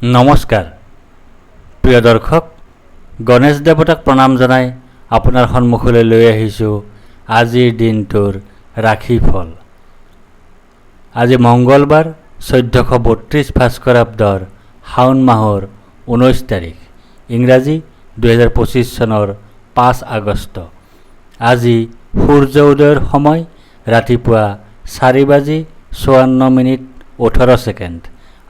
নমস্কাৰ প্ৰিয় দৰ্শক, গণেশ দেৱতাক প্ৰণাম জনাই আপোনাৰ সন্মুখলৈ লৈ আহিছোঁ আজিৰ দিনটোৰ ৰাশিফল। আজি মংগলবাৰ 1432 ভাস্কৰাব্দৰ শাওণ মাহৰ 19 তাৰিখ, ইংৰাজী 2025 চনৰ 5 আগষ্ট। আজি সূৰ্য উদয়ৰ সময় ৰাতিপুৱা 4:54:18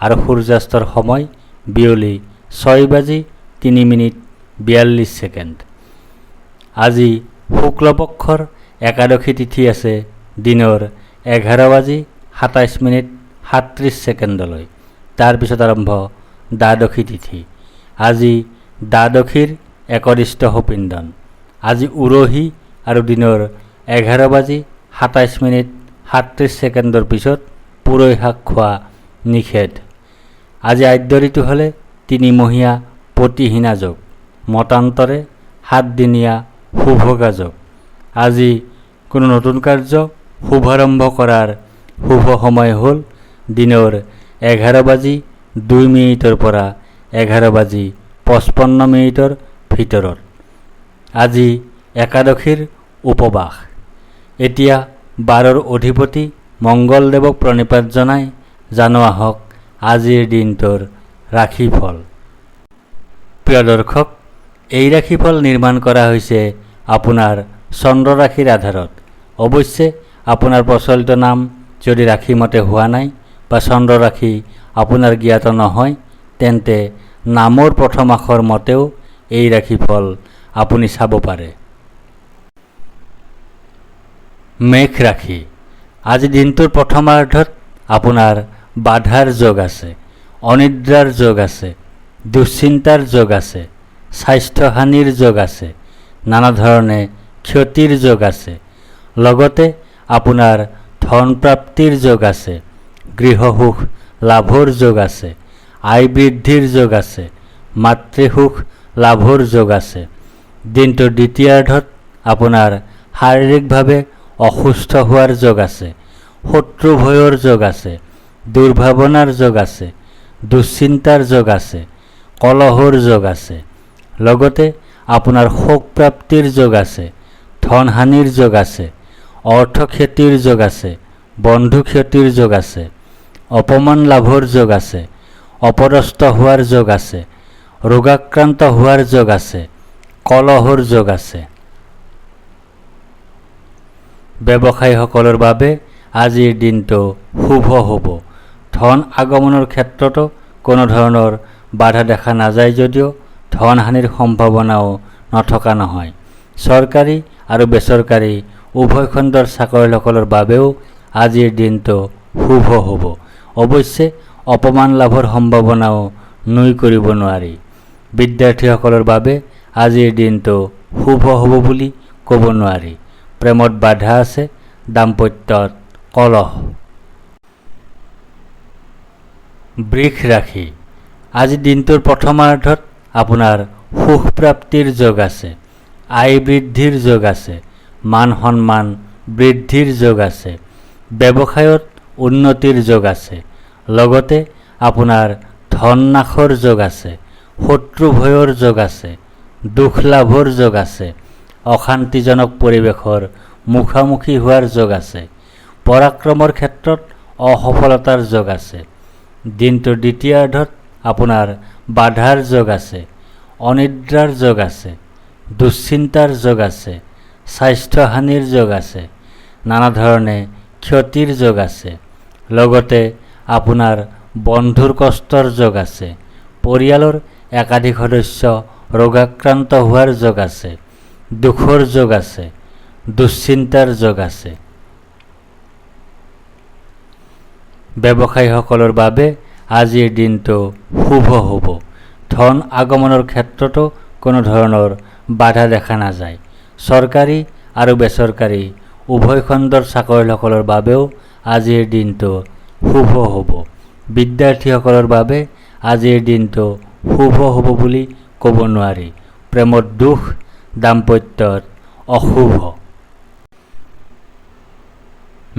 আৰু সূৰ্যাস্তৰ সময় বিয়লি 6:03:42। আজি শুক্লপক্ষৰ একাদশী তিথি আছে দিনৰ 11:27:37। তাৰপিছত আৰম্ভ দ্বাদশী তিথি। আজি দ্বাদশীৰ একদিষ্ট সুপিণ্ডন। আজি উৰহী আৰু দিনৰ 11:27:37 পিছত পুৰৈ শাক খোৱা নিষেধ। আজি আদ্য ঋতু হ'লে 3মহীয়া পতিহীনা যোগ, মতান্তৰে 7দিনীয়া শুভগা যোগ। আজি কোনো নতুন কাৰ্য শুভাৰম্ভ কৰাৰ শুভ সময় হ'ল দিনৰ 11:02 পৰা 11:55 ভিতৰত। আজি একাদশীৰ উপবাস। এতিয়া বাৰৰ অধিপতি মংগলদেৱক প্ৰণিপাত জনাই জানো আহক আজিৰ দিনটোৰ ৰাশিফল। প্ৰিয় দৰ্শক, এই ৰাশিফল নিৰ্মাণ কৰা হৈছে আপোনাৰ চন্দ্ৰ ৰাশিৰ আধাৰত। অৱশ্যে আপোনাৰ প্ৰচলিত নাম যদি ৰাশিমতে হোৱা নাই বা চন্দ্ৰ ৰাশি আপোনাৰ জ্ঞাত নহয়, তেন্তে নামৰ প্ৰথম আখৰ মতেও এই ৰাশিফল আপুনি চাব পাৰে। মেঘ ৰাশি। আজি দিনটোৰ প্ৰথমাৰ্ধত আপোনাৰ বাধাৰ যোগ আছে, অনিদ্ৰাৰ যোগ আছে, দুশ্চিন্তাৰ যোগ আছে, স্বাস্থ্যহানিৰ যোগ আছে, নানা ধৰণে ক্ষতিৰ যোগ আছে। লগতে আপোনাৰ ধন প্ৰাপ্তিৰ যোগ আছে, গৃহসুখ লাভৰ যোগ আছে, আয় বৃদ্ধিৰ যোগ আছে, মাতৃসুখ লাভৰ যোগ আছে। দিনটোৰ দ্বিতীয়াৰ্ধত আপোনাৰ শাৰীৰিকভাৱে অসুস্থ হোৱাৰ যোগ আছে, শত্ৰু ভয়ৰ যোগ আছে, দুৰ্ভাৱনাৰ যোগ আছে, দুশ্চিন্তাৰ যোগ আছে, কলহৰ যোগ আছে। লগতে আপোনাৰ শোক প্ৰাপ্তিৰ যোগ আছে, ধনহানিৰ যোগ আছে, অৰ্থক্ষতিৰ যোগ আছে, বন্ধু ক্ষতিৰ যোগ আছে, অপমান লাভৰ যোগ আছে, অপদস্থ হোৱাৰ যোগ আছে, ৰোগাক্ৰান্ত হোৱাৰ যোগ আছে, কলহৰ যোগ আছে। ব্যৱসায়ীসকলৰ বাবে আজিৰ দিনটো শুভ হ'ব। ধন আগমনৰ ক্ষেত্ৰতো কোনো ধৰণৰ বাধা দেখা নাযায় যদিও ধনহানিৰ সম্ভাৱনাও নথকা নহয়। চৰকাৰী আৰু বেচৰকাৰী উভয় খণ্ডৰ চাকৰিয়ালসকলৰ বাবেও আজিৰ দিনটো শুভ হ'ব। অৱশ্যে অপমান লাভৰ সম্ভাৱনাও নুই কৰিব নোৱাৰি। বিদ্যাৰ্থীসকলৰ বাবে আজিৰ দিনটো শুভ হ'ব বুলি ক'ব নোৱাৰি। প্ৰেমত বাধা আছে, দাম্পত্যত কলহ। বৃষ ৰাশি। আজি দিনটোৰ প্ৰথমাৰ্ধত আপোনাৰ সুখ প্ৰাপ্তিৰ যোগ আছে, আয় বৃদ্ধিৰ যোগ আছে, মান সন্মান বৃদ্ধিৰ যোগ আছে, ব্যৱসায়ত উন্নতিৰ যোগ আছে। লগতে আপোনাৰ ধন নাশৰ যোগ আছে, শত্ৰু ভয়ৰ যোগ আছে, দুখ লাভৰ যোগ আছে, অশান্তিজনক পৰিৱেশৰ মুখামুখি হোৱাৰ যোগ আছে, পৰাক্ৰমৰ ক্ষেত্ৰত অসফলতাৰ যোগ আছে। দিনটোৰ দ্বিতীয়াৰ্ধত আপোনাৰ বাধাৰ যোগ আছে, অনিদ্ৰাৰ যোগ আছে, দুশ্চিন্তাৰ যোগ আছে, স্বাস্থ্যহানিৰ যোগ আছে, নানা ধৰণে ক্ষতিৰ যোগ আছে। লগতে আপোনাৰ বন্ধুৰ কষ্টৰ যোগ আছে, পৰিয়ালৰ একাধিক সদস্য ৰোগাক্ৰান্ত হোৱাৰ যোগ আছে, দুখৰ যোগ আছে, দুশ্চিন্তাৰ যোগ আছে। ব্যৱসায়ীসকলৰ বাবে আজিৰ দিনটো শুভ হ'ব। ধন আগমনৰ ক্ষেত্ৰতো কোনো ধৰণৰ বাধা দেখা নাযায়। চৰকাৰী আৰু বেচৰকাৰী উভয় খণ্ডৰ চাকৰিয়ালসকলৰ বাবেও আজিৰ দিনটো শুভ হ'ব। বিদ্যাৰ্থীসকলৰ বাবে আজিৰ দিনটো শুভ হ'ব বুলি ক'ব নোৱাৰি। প্ৰেমত দুখ, দাম্পত্যত অশুভ।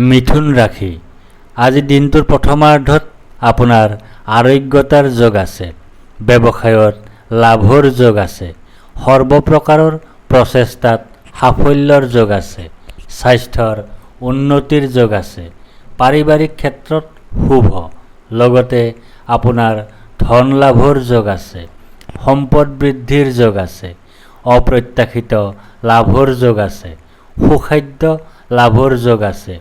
মিথুন ৰাশি। আজি দিনটোৰ প্ৰথমাৰ্ধত আপোনাৰ আৰোগ্যতাৰ যোগ আছে। ব্যৱসায়ত লাভৰ যোগ আছে। সৰ্বপ্ৰকাৰৰ প্ৰচেষ্টাত সাফল্যৰ যোগ আছে। স্বাস্থ্যৰ উন্নতিৰ যোগ আছে। পাৰিবাৰিক ক্ষেত্ৰত শুভ। লগতে আপোনাৰ ধন লাভৰ যোগ আছে। সম্পদ বৃদ্ধিৰ যোগ আছে। অপ্ৰত্যাশিত লাভৰ যোগ আছে। সুখাদ্য লাভৰ যোগ আছে।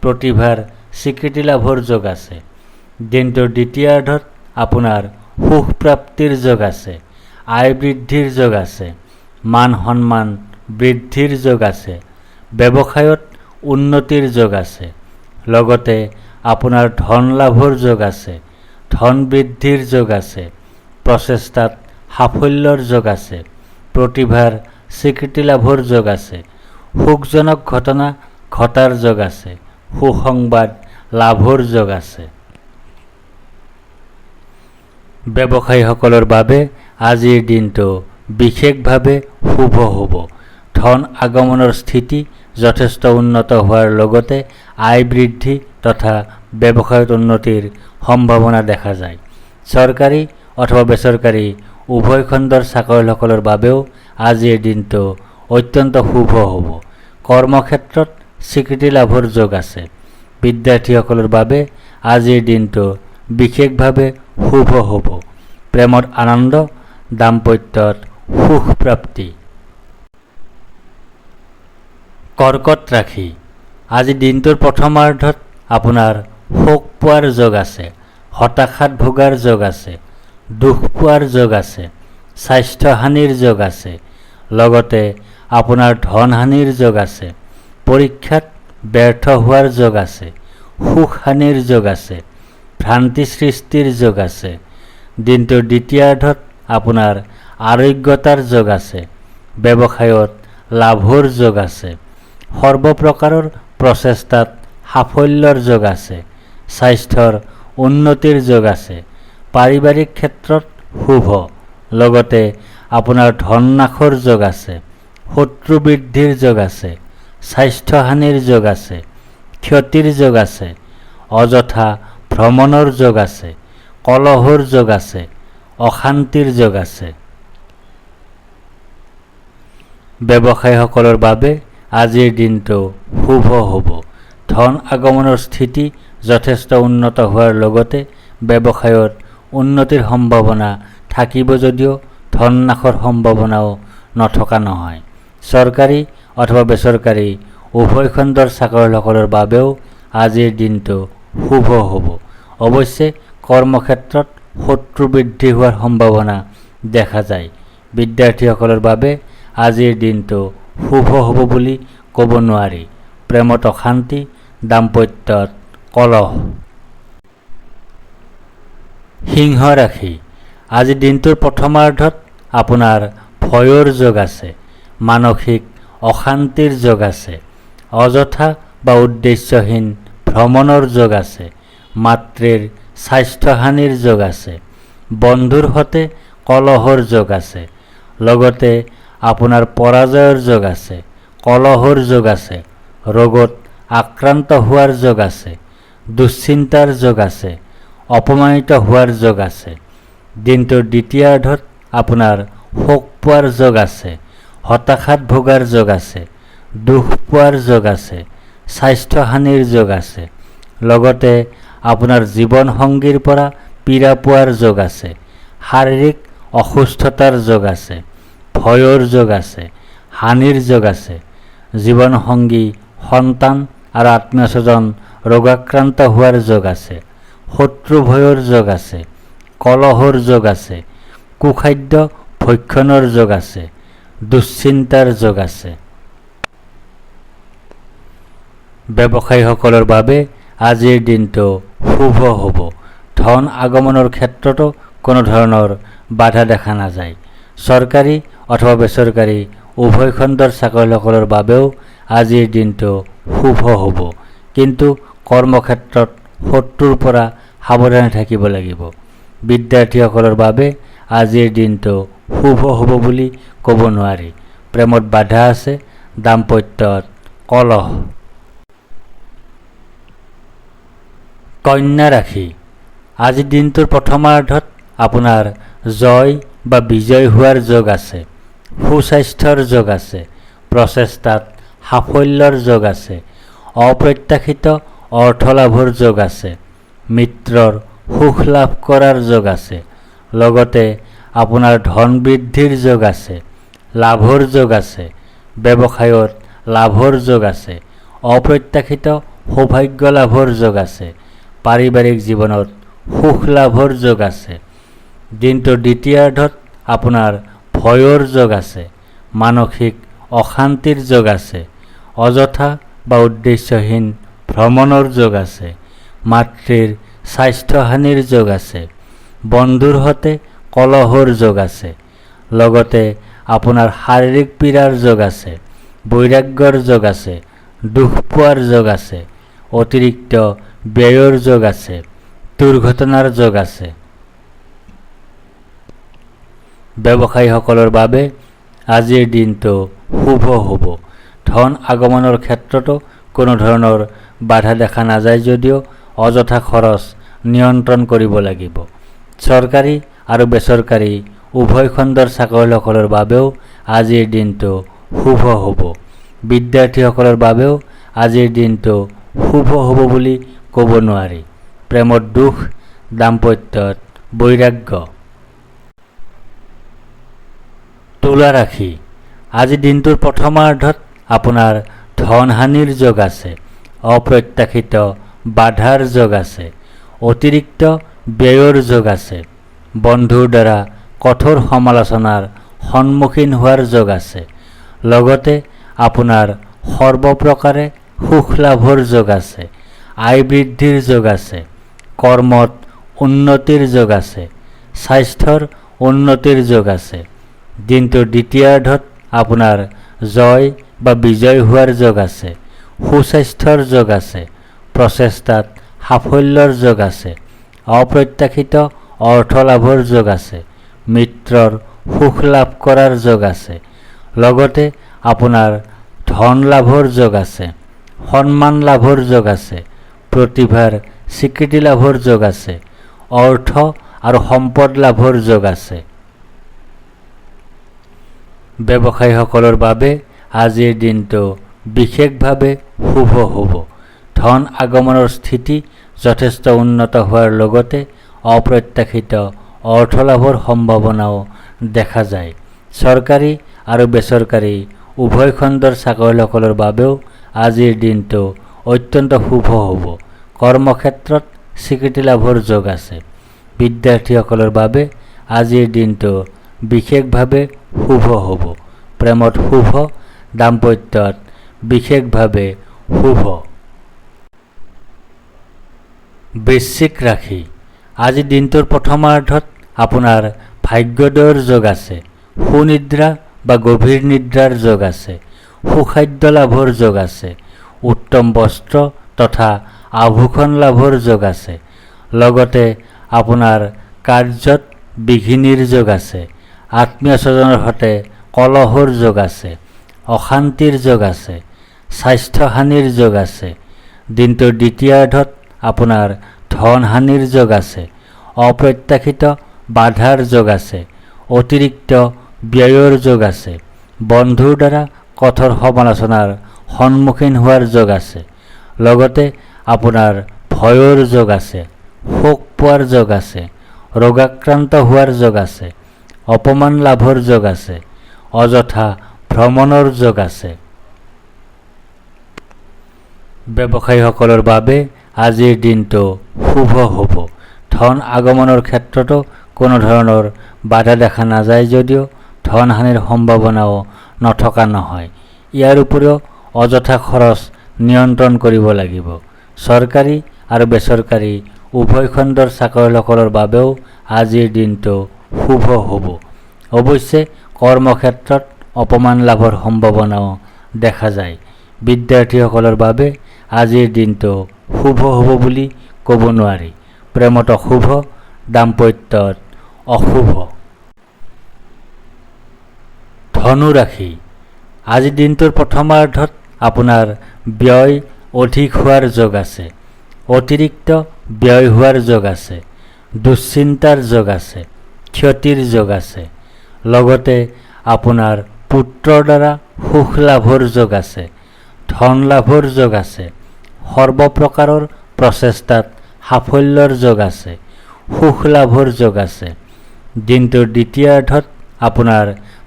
প্ৰতিভাৰ স্বীকৃতি লাভৰ যোগ আছে। দিনটোৰ দ্বিতীয়াৰ্ধত আপোনাৰ সুখ প্ৰাপ্তিৰ যোগ আছে। আয় বৃদ্ধিৰ যোগ আছে। মান সন্মান বৃদ্ধিৰ যোগ আছে। ব্যৱসায়ত উন্নতিৰ যোগ আছে। লগতে আপোনাৰ ধন লাভৰ যোগ আছে। ধন বৃদ্ধিৰ যোগ আছে। প্ৰচেষ্টাত সাফল্যৰ যোগ আছে। প্ৰতিভাৰ স্বীকৃতি লাভৰ যোগ আছে। সুখজনক ঘটনা ঘটাৰ যোগ আছে। সুসংবাদ লাভৰ যোগ আছে। ব্যৱসায়ীসকলৰ বাবে আজিৰ দিনটো বিশেষভাৱে শুভ হ'ব। ধন আগমনৰ স্থিতি যথেষ্ট উন্নত হোৱাৰ লগতে আয় বৃদ্ধি তথা ব্যৱসায়ত উন্নতিৰ সম্ভাৱনা দেখা যায়। চৰকাৰী অথবা বেচৰকাৰী উভয় খণ্ডৰ চাকৰিয়ালসকলৰ বাবেও আজিৰ দিনটো অত্যন্ত শুভ হ'ব। কৰ্মক্ষেত্ৰত স্বীকৃতি লাভৰ যোগ আছে। বিদ্যাৰ্থীসকলৰ বাবে আজিৰ দিনটো বিশেষভাৱে শুভ হ'ব। প্ৰেমত আনন্দ, দাম্পত্যত সুখ প্ৰাপ্তি। কৰ্কট ৰাশি। আজি দিনটোৰ প্ৰথমাৰ্ধত আপোনাৰ শোক পোৱাৰ যোগ আছে। হতাশাত ভোগাৰ যোগ আছে। দুখ পোৱাৰ যোগ আছে। স্বাস্থ্যহানিৰ যোগ আছে। লগতে আপোনাৰ ধনহানিৰ যোগ আছে। পৰীক্ষাত ব্যৰ্থ হোৱাৰ যোগ আছে। সুখহানিৰ যোগ আছে। ভ্ৰান্তি সৃষ্টিৰ যোগ আছে। দিনটোৰ দ্বিতীয়াৰ্ধত আপোনাৰ আৰোগ্যতাৰ যোগ আছে। ব্যৱসায়ত লাভৰ যোগ আছে। সৰ্বপ্ৰকাৰৰ প্ৰচেষ্টাত সাফল্যৰ যোগ আছে। স্বাস্থ্যৰ উন্নতিৰ যোগ আছে। পাৰিবাৰিক ক্ষেত্ৰত শুভ। লগতে আপোনাৰ ধন নাশৰ যোগ আছে। শত্ৰু বৃদ্ধিৰ যোগ আছে। স্বাস্থ্যহানিৰ যোগ আছে। ক্ষতিৰ যোগ আছে। অযথা ভ্ৰমণৰ যোগ আছে। কলহৰ যোগ আছে। অশান্তিৰ যোগ আছে। ব্যৱসায়ীসকলৰ বাবে আজিৰ দিনটো শুভ হ'ব। ধন আগমনৰ স্থিতি যথেষ্ট উন্নত হোৱাৰ লগতে ব্যৱসায়ত উন্নতিৰ সম্ভাৱনা থাকিব যদিও ধন নাশৰ সম্ভাৱনাও নথকা নহয়। চৰকাৰী অথবা বেচৰকাৰী উভয় খণ্ডৰ চাকৰিয়ালসকলৰ বাবেও আজিৰ দিনটো শুভ হ'ব। অৱশ্যে কৰ্মক্ষেত্ৰত শত্ৰু বৃদ্ধি হোৱাৰ সম্ভাৱনা দেখা যায়। বিদ্যাৰ্থীসকলৰ বাবে আজিৰ দিনটো শুভ হ'ব বুলি ক'ব নোৱাৰি। প্ৰেমত অশান্তি, দাম্পত্যত কলহ। সিংহ ৰাশি। আজি দিনটোৰ প্ৰথমাৰ্ধত আপোনাৰ ভয়ৰ যোগ আছে। মানসিক অশান্তিৰ যোগ আছে। অযথা বা উদ্দেশ্যহীন ভ্ৰমণৰ যোগ আছে। মাতৃৰ স্বাস্থ্যহানিৰ যোগ আছে। বন্ধুৰ সৈতে কলহৰ যোগ আছে। লগতে আপোনাৰ পৰাজয়ৰ যোগ আছে। কলহৰ যোগ আছে। ৰোগত আক্ৰান্ত হোৱাৰ যোগ আছে। দুশ্চিন্তাৰ যোগ আছে। অপমানিত হোৱাৰ যোগ আছে। দিনটোৰ দ্বিতীয়াৰ্ধত আপোনাৰ শোক পোৱাৰ যোগ আছে। হতাশাত ভোগাৰ যোগ আছে। দুখ পোৱাৰ যোগ আছে। স্বাস্থ্যহানিৰ যোগ আছে। লগতে আপোনাৰ জীৱনসংগীৰ পৰা পীড়া পোৱাৰ যোগ আছে। শাৰীৰিক অসুস্থতাৰ যোগ আছে। ভয়ৰ যোগ আছে। হানিৰ যোগ আছে। জীৱনসংগী, সন্তান আৰু আত্মীয় স্বজন ৰোগাক্ৰান্ত হোৱাৰ যোগ আছে। শত্ৰু ভয়ৰ যোগ আছে। কলহৰ যোগ আছে। কুখাদ্য ভক্ষণৰ যোগ আছে। দুশ্চিন্তাৰ যোগ আছে। ব্যৱসায়ীসকলৰ বাবে আজিৰ দিনটো শুভ হ'ব। ধন আগমনৰ ক্ষেত্ৰতো কোনো ধৰণৰ বাধা দেখা নাযায়। চৰকাৰী অথবা বেচৰকাৰী উভয় খণ্ডৰ চাকৰিয়ালসকলৰ বাবেও আজিৰ দিনটো শুভ হ'ব। কিন্তু কৰ্মক্ষেত্ৰত শত্ৰুৰ পৰা সাৱধানে থাকিব লাগিব। বিদ্যাৰ্থীসকলৰ বাবে আজিৰ দিনটো শুভ হ'ব বুলি ক'ব নোৱাৰি। প্ৰেমত বাধা আছে। দাম্পত্যত কলহ। কন্যা ৰাশি। আজিৰ দিনটোৰ প্ৰথমাৰ্ধত আপোনাৰ জয় বা বিজয় হোৱাৰ যোগ আছে। সুস্বাস্থ্যৰ যোগ আছে। প্ৰচেষ্টাত সাফল্যৰ যোগ আছে। অপ্ৰত্যাশিত অৰ্থ লাভৰ যোগ আছে। মিত্ৰৰ সুখ লাভ কৰাৰ যোগ আছে। লগতে আপোনাৰ ধন বৃদ্ধিৰ যোগ আছে। লাভৰ যোগ আছে। ব্যৱসায়ত লাভৰ যোগ আছে। অপ্ৰত্যাশিত সৌভাগ্য লাভৰ যোগ আছে। পাৰিবাৰিক জীৱনত সুখ লাভৰ যোগ আছে। দিনটোৰ দ্বিতীয়াৰ্ধত আপোনাৰ ভয়ৰ যোগ আছে। মানসিক অশান্তিৰ যোগ আছে। অযথা বা উদ্দেশ্যহীন ভ্ৰমণৰ যোগ আছে। মাতৃৰ স্বাস্থ্যহানিৰ যোগ আছে। বন্ধুৰ সৈতে কলহৰ যোগ আছে। লগতে আপোনাৰ শাৰীৰিক পীড়াৰ যোগ আছে। বৈৰাগ্যৰ যোগ আছে। দুখ পোৱাৰ যোগ আছে। অতিৰিক্ত ব্যয়ৰ যোগ আছে। দুৰ্ঘটনাৰ যোগ আছে। ব্যৱসায়ীসকলৰ বাবে আজিৰ দিনটো শুভ হ'ব। ধন আগমনৰ ক্ষেত্ৰতো কোনো ধৰণৰ বাধা দেখা নাযায় যদিও অযথা খৰচ নিয়ন্ত্ৰণ কৰিব লাগিব। চৰকাৰী আৰু বেচৰকাৰী উভয় খণ্ডৰ চাকৰিয়ালসকলৰ বাবেও আজিৰ দিনটো শুভ হ'ব। বিদ্যাৰ্থীসকলৰ বাবেও আজিৰ দিনটো শুভ হ'ব বুলি ক'ব নোৱাৰি। প্ৰেমত দুখ, দাম্পত্যত বৈৰাগ্য। তুলা ৰাশি। আজি দিনটোৰ প্ৰথমাৰ্ধত আপোনাৰ ধনহানিৰ যোগ আছে। অপ্ৰত্যাশিত বাধাৰ যোগ আছে। অতিৰিক্ত ব্যয়ৰ যোগ আছে। বন্ধুৰ দ্বাৰা কঠোৰ সমালোচনাৰ সন্মুখীন হোৱাৰ যোগ আছে। লগতে আপোনাৰ সৰ্বপ্ৰকাৰে সুখ লাভৰ যোগ আছে। আয় বৃদ্ধিৰ যোগ আছে। কৰ্মত উন্নতিৰ যোগ আছে। স্বাস্থ্যৰ উন্নতিৰ যোগ আছে। দিনটোৰ দ্বিতীয়াৰ্ধত আপোনাৰ জয় বা বিজয় হোৱাৰ যোগ আছে। সুস্বাস্থ্যৰ যোগ আছে। প্ৰচেষ্টাত সাফল্যৰ যোগ আছে। অপ্ৰত্যাশিত অৰ্থ লাভৰ যোগ আছে। মিত্ৰৰ সুখ লাভ কৰাৰ যোগ আছে। লগতে আপোনাৰ ধন লাভৰ যোগ আছে। সন্মান লাভৰ যোগ আছে। প্ৰতিভাৰ স্বীকৃতি লাভৰ যোগ আছে। অৰ্থ আৰু সম্পদ লাভৰ যোগ আছে। ব্যৱসায়ীসকলৰ বাবে আজিৰ দিনটো বিশেষভাৱে শুভ হ'ব। ধন আগমনৰ স্থিতি যথেষ্ট উন্নত হোৱাৰ লগতে অপ্ৰত্যাশিত অৰ্থ লাভৰ সম্ভাৱনাও দেখা যায়। চৰকাৰী আৰু বেচৰকাৰী উভয় খণ্ডৰ চাকৰিয়ালসকলৰ বাবেও আজিৰ দিনটো অত্যন্ত শুভ হ'ব। কৰ্মক্ষেত্ৰত স্বীকৃতি লাভৰ যোগ আছে। বিদ্যাৰ্থীসকলৰ বাবে আজিৰ দিনটো বিশেষভাৱে শুভ হ'ব। প্ৰেমত শুভ, দাম্পত্যত বিশেষভাৱে শুভ। বৃশ্চিক ৰাশি। আজি দিনটোৰ প্ৰথমাৰ্ধত আপোনাৰ ভাগ্যোদয়ৰ যোগ আছে। সুনিদ্ৰা বা গভীৰ নিদ্ৰাৰ যোগ আছে। সুখাদ্য লাভৰ যোগ আছে। উত্তম বস্ত্ৰ তথা আভূষণ লাভৰ যোগ আছে। লগতে আপোনাৰ কাৰ্যত বিঘিনিৰ যোগ আছে। আত্মীয় স্বজনৰ সৈতে কলহৰ যোগ আছে। অশান্তিৰ যোগ আছে। স্বাস্থ্যহানিৰ যোগ আছে। দিনটোৰ দ্বিতীয়াৰ্ধত আপোনাৰ ধনহানিৰ যোগ আছে। অপ্ৰত্যাশিত বাধাৰ যোগ আছে। অতিৰিক্ত ব্যয়ৰ যোগ আছে। বন্ধুৰ দ্বাৰা কঠোৰ সমালোচনাৰ সন্মুখীন হোৱাৰ যোগ আছে। লগতে আপোনাৰ ভয়ৰ যোগ আছে। শোক পোৱাৰ যোগ আছে। ৰোগাক্ৰান্ত হোৱাৰ যোগ আছে। অপমান লাভৰ যোগ আছে। অযথা ভ্ৰমণৰ যোগ আছে। ব্যৱসায়ীসকলৰ বাবে আজিৰ দিনটো শুভ হ'ব। ধন আগমনৰ ক্ষেত্ৰতো কোনো ধৰণৰ বাধা দেখা নাযায় যদিও ধনহানিৰ সম্ভাৱনাও নথকা নহয়। ইয়াৰ উপৰিও অযথা খৰচ নিয়ন্ত্ৰণ কৰিব লাগিব। চৰকাৰী আৰু বেচৰকাৰী উভয় খণ্ডৰ চাকৰিয়ালসকলৰ বাবেও আজিৰ দিনটো শুভ হ'ব। অৱশ্যে কৰ্মক্ষেত্ৰত অপমান লাভৰ সম্ভাৱনাও দেখা যায়। বিদ্যাৰ্থীসকলৰ বাবে আজিৰ দিনটো শুভ হ'ব বুলি ক'ব নোৱাৰি। প্ৰেমত অশুভ, দাম্পত্যত অশুভ। ধনু ৰাশি। আজি দিনটোৰ প্ৰথমাৰ্ধত আপোনাৰ ব্যয় অধিক হোৱাৰ যোগ আছে। অতিৰিক্ত ব্যয় হোৱাৰ যোগ আছে। দুশ্চিন্তাৰ যোগ আছে, ক্ষতিৰ যোগ আছে। লগতে আপোনাৰ পুত্ৰৰ দ্বাৰা সুখ লাভৰ যোগ আছে, ধন লাভৰ যোগ আছে। সৰ্বপ্ৰকাৰৰ প্ৰচেষ্টাত সাফল্যৰ যোগ আছে, সুখ লাভৰ যোগ আছে। দিনটোৰ দ্বিতীয়াৰ্ধত আপোনাৰ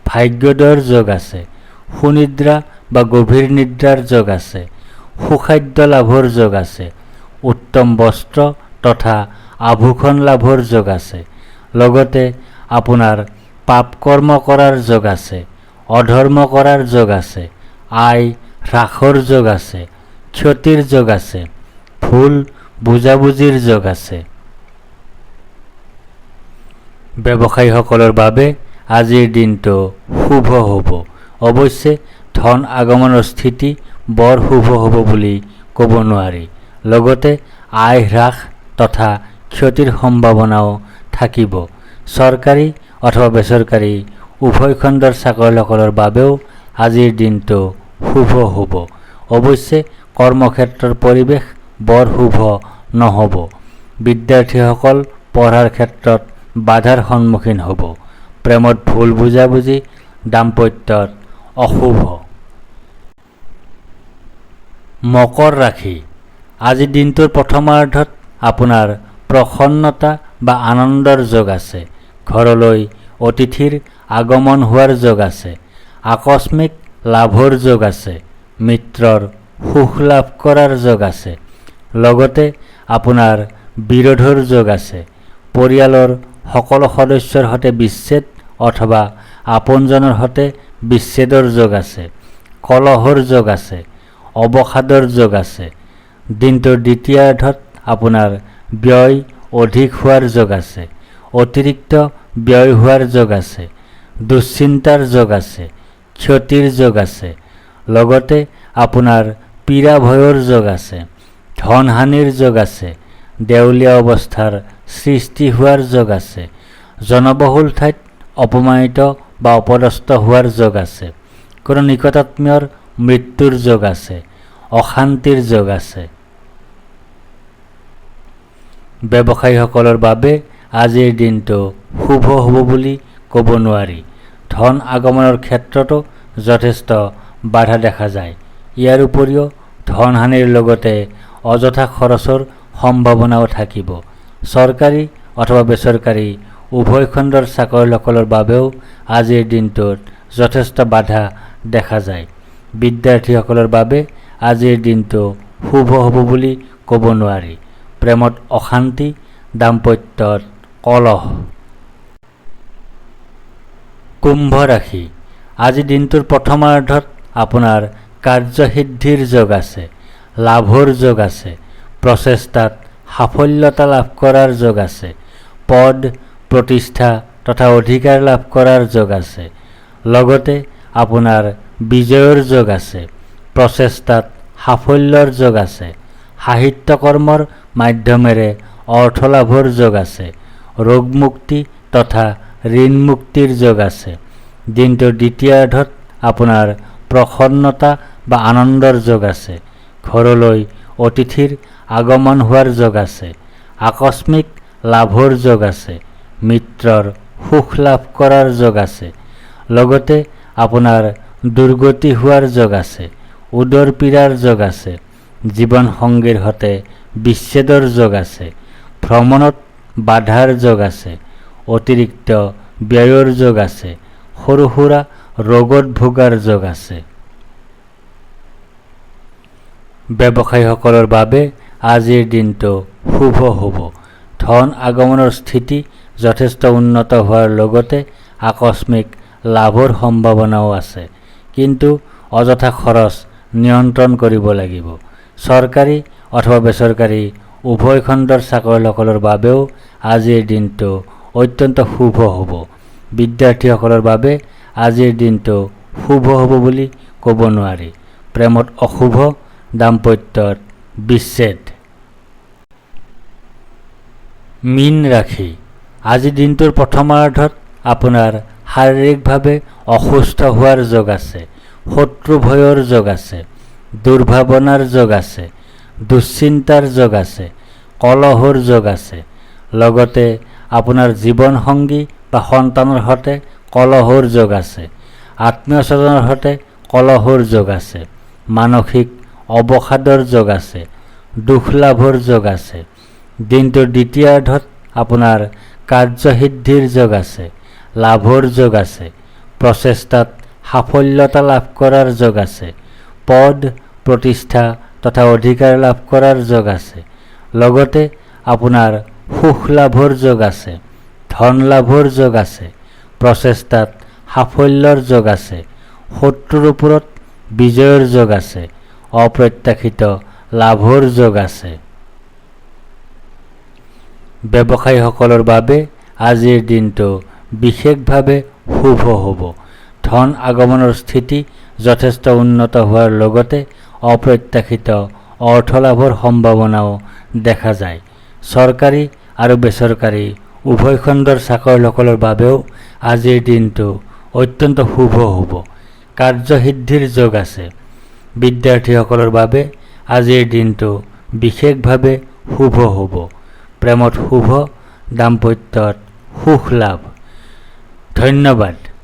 ভাগ্যোদয়ৰ যোগ আছে, সুনিদ্ৰা বা গভীৰ নিদ্ৰাৰ যোগ আছে, সুখাদ্য লাভৰ যোগ আছে, উত্তম বস্ত্ৰ তথা আভূষণ লাভৰ যোগ আছে। লগতে আপোনাৰ পাপ কৰ্ম কৰাৰ যোগ আছে, অধৰ্ম কৰাৰ যোগ আছে, আয় হ্ৰাসৰ যোগ আছে, ক্ষতিৰ যোগ আছে, ভুল বুজাবুজিৰ যোগ আছে। ব্যৱসায়ীসকলৰ বাবে আজিৰ দিনটো শুভ হ'ব। অৱশ্যে ধন আগমনৰ স্থিতি বৰ শুভ হ'ব বুলি ক'ব নোৱাৰি। লগতে আয় হ্ৰাস তথা ক্ষতিৰ সম্ভাৱনাও থাকিব। চৰকাৰী অথবা বেচৰকাৰী উভয় খণ্ডৰ চাকৰিয়ালসকলৰ বাবেও আজিৰ দিনটো শুভ হ'ব। অৱশ্যে কৰ্মক্ষেত্ৰৰ পৰিৱেশ বৰ শুভ নহ'ব। বিদ্যাৰ্থীসকল পঢ়াৰ ক্ষেত্ৰত বাধাৰ সন্মুখীন হ'ব। প্ৰেমত ভুল বুজাবুজি, দাম্পত্যত অশুভ। মকৰ ৰাশি। আজি দিনটোৰ প্ৰথমাৰ্ধত আপোনাৰ প্ৰসন্নতা বা আনন্দৰ যোগ আছে। ঘৰলৈ অতিথিৰ আগমন হোৱাৰ যোগ আছে, আকস্মিক লাভৰ যোগ আছে, মিত্ৰৰ সুখ লাভ কৰাৰ যোগ আছে। লগতে আপোনাৰ বিৰোধৰ যোগ আছে। পৰিয়ালৰ সকলো সদস্যৰ সৈতে বিচ্ছেদ অথবা আপোনজনৰ সৈতে বিচ্ছেদৰ যোগ আছে, কলহৰ যোগ আছে, অৱসাদৰ যোগ আছে। দিনটোৰ দ্বিতীয়াৰ্ধত আপোনাৰ ব্যয় অধিক হোৱাৰ যোগ আছে, অতিৰিক্ত ব্যয় হোৱাৰ যোগ আছে, দুশ্চিন্তাৰ যোগ আছে, ক্ষতিৰ যোগ আছে। লগতে আপোনাৰ পীড়া ভয়ৰ যোগ আছে, ধনহানিৰ যোগ আছে, দেউলীয়া অৱস্থাৰ সৃষ্টি হোৱাৰ যোগ আছে, জনবহুল ঠাইত অপমানিত বা অপদস্থ হোৱাৰ যোগ আছে, কোনো নিকটাত্মীয়ৰ মৃত্যুৰ যোগ আছে, অশান্তিৰ যোগ আছে। ব্যৱসায়ীসকলৰ বাবে আজিৰ দিনটো শুভ হ'ব বুলি ক'ব নোৱাৰি। ধন আগমনৰ ক্ষেত্ৰতো যথেষ্ট বাধা দেখা যায়। ইয়াৰ উপৰিও ধনহানিৰ লগতে অযথা খৰচৰ সম্ভাৱনাও থাকিব। চৰকাৰী অথবা বেচৰকাৰী উভয় খণ্ডৰ চাকৰিয়ালসকলৰ বাবেও আজিৰ দিনটোত যথেষ্ট বাধা দেখা যায়। বিদ্যাৰ্থীসকলৰ বাবে আজিৰ দিনটো শুভ হ'ব বুলি ক'ব নোৱাৰি। প্ৰেমত অশান্তি, দাম্পত্যত কলহ। কুম্ভ ৰাশি। আজি দিনটোৰ প্ৰথমাৰ্ধত আপোনাৰ কাৰ্যসিদ্ধিৰ যোগ আছে, লাভৰ যোগ আছে, প্ৰচেষ্টাত সাফল্যতা লাভ কৰাৰ যোগ আছে, পদ প্ৰতিষ্ঠা তথা অধিকাৰ লাভ কৰাৰ যোগ আছে। লগতে আপোনাৰ বিজয়ৰ যোগ আছে, প্ৰচেষ্টাত সাফল্যৰ যোগ আছে, সাহিত্য কৰ্মৰ মাধ্যমেৰে অৰ্থ লাভৰ যোগ আছে, ৰোগমুক্তি তথা ঋণ মুক্তিৰ যোগ আছে। দিনটোৰ দ্বিতীয়াৰ্ধত আপোনাৰ প্ৰসন্নতা বা আনন্দৰ যোগ আছে। ঘৰলৈ অতিথিৰ আগমন হোৱাৰ যোগ আছে, আকস্মিক লাভৰ যোগ আছে, মিত্ৰৰ সুখ লাভ কৰাৰ যোগ আছে। লগতে আপোনাৰ দুৰ্গতি হোৱাৰ যোগ আছে, উদৰ পীড়াৰ যোগ আছে, জীৱন সংগীৰ সৈতে বিচ্ছেদৰ যোগ আছে, ভ্ৰমণত বাধাৰ যোগ আছে, অতিৰিক্ত ব্যয়ৰ যোগ আছে, সৰু সুৰা ৰোগত ভোগাৰ যোগ আছে। ব্যৱসায়ীসকলৰ বাবে আজিৰ দিনটো শুভ হ'ব। ধন আগমনৰ স্থিতি যথেষ্ট উন্নত হোৱাৰ লগতে আকস্মিক লাভৰ সম্ভাৱনাও আছে। কিন্তু অযথা খৰচ নিয়ন্ত্ৰণ কৰিব লাগিব। চৰকাৰী অথবা বেচৰকাৰী উভয় খণ্ডৰ চাকৰিয়ালসকলৰ বাবেও আজিৰ দিনটো অত্যন্ত শুভ হ'ব। বিদ্যাৰ্থীসকলৰ বাবে আজিৰ দিনটো শুভ হ'ব বুলি ক'ব নোৱাৰি। প্ৰেমত অশুভ, দাম্পত্যত বিচ্ছেদ। মীন ৰাশি। আজি দিনটোৰ প্ৰথমাৰ্ধত আপোনাৰ শাৰীৰিকভাৱে অসুস্থ হোৱাৰ যোগ আছে, শত্ৰু ভয়ৰ যোগ আছে, দুৰ্ভাৱনাৰ যোগ আছে, দুশ্চিন্তাৰ যোগ আছে, কলহৰ যোগ আছে, লগতে আপোনাৰ জীৱনসংগী বা সন্তানৰ সৈতে কলহৰ যোগ আছে। আত্মীয় স্বজনৰ সৈতে কলহৰ যোগ আছে। মানসিক অৱসাদৰ যোগ আছে। দুখ লাভৰ যোগ আছে। দিনটোৰ দ্বিতীয়াৰ্ধত আপোনাৰ কাৰ্যসিদ্ধিৰ যোগ আছে। লাভৰ যোগ আছে। প্ৰচেষ্টাত সাফল্যতা লাভ কৰাৰ যোগ আছে। পদ প্ৰতিষ্ঠা তথা অধিকাৰ লাভ কৰাৰ যোগ আছে। লগতে আপোনাৰ সুখ লাভৰ যোগ আছে। ধন লাভৰ যোগ আছে। প্ৰচেষ্টাত সাফল্যৰ যোগ আছে। শত্ৰুৰ ওপৰত বিজয়ৰ যোগ আছে। অপ্ৰত্যাশিত লাভৰ যোগ আছে। ব্যৱসায়ীসকলৰ বাবে আজিৰ দিনটো বিশেষভাৱে শুভ হ'ব। ধন আগমনৰ স্থিতি যথেষ্ট উন্নত হোৱাৰ লগতে অপ্ৰত্যাশিত অৰ্থলাভৰ সম্ভাৱনাও দেখা যায়। চৰকাৰী আৰু বেচৰকাৰী উভয় খণ্ডৰ চাকৰিয়ালসকলৰ বাবেও আজিৰ দিনটো অত্যন্ত শুভ হ'ব। কাৰ্যসিদ্ধিৰ যোগ আছে। বিদ্যাৰ্থীসকলৰ বাবে আজিৰ দিনটো বিশেষভাৱে শুভ হ'ব। প্ৰেমত শুভ, দাম্পত্যত সুখ লাভ। ধন্যবাদ।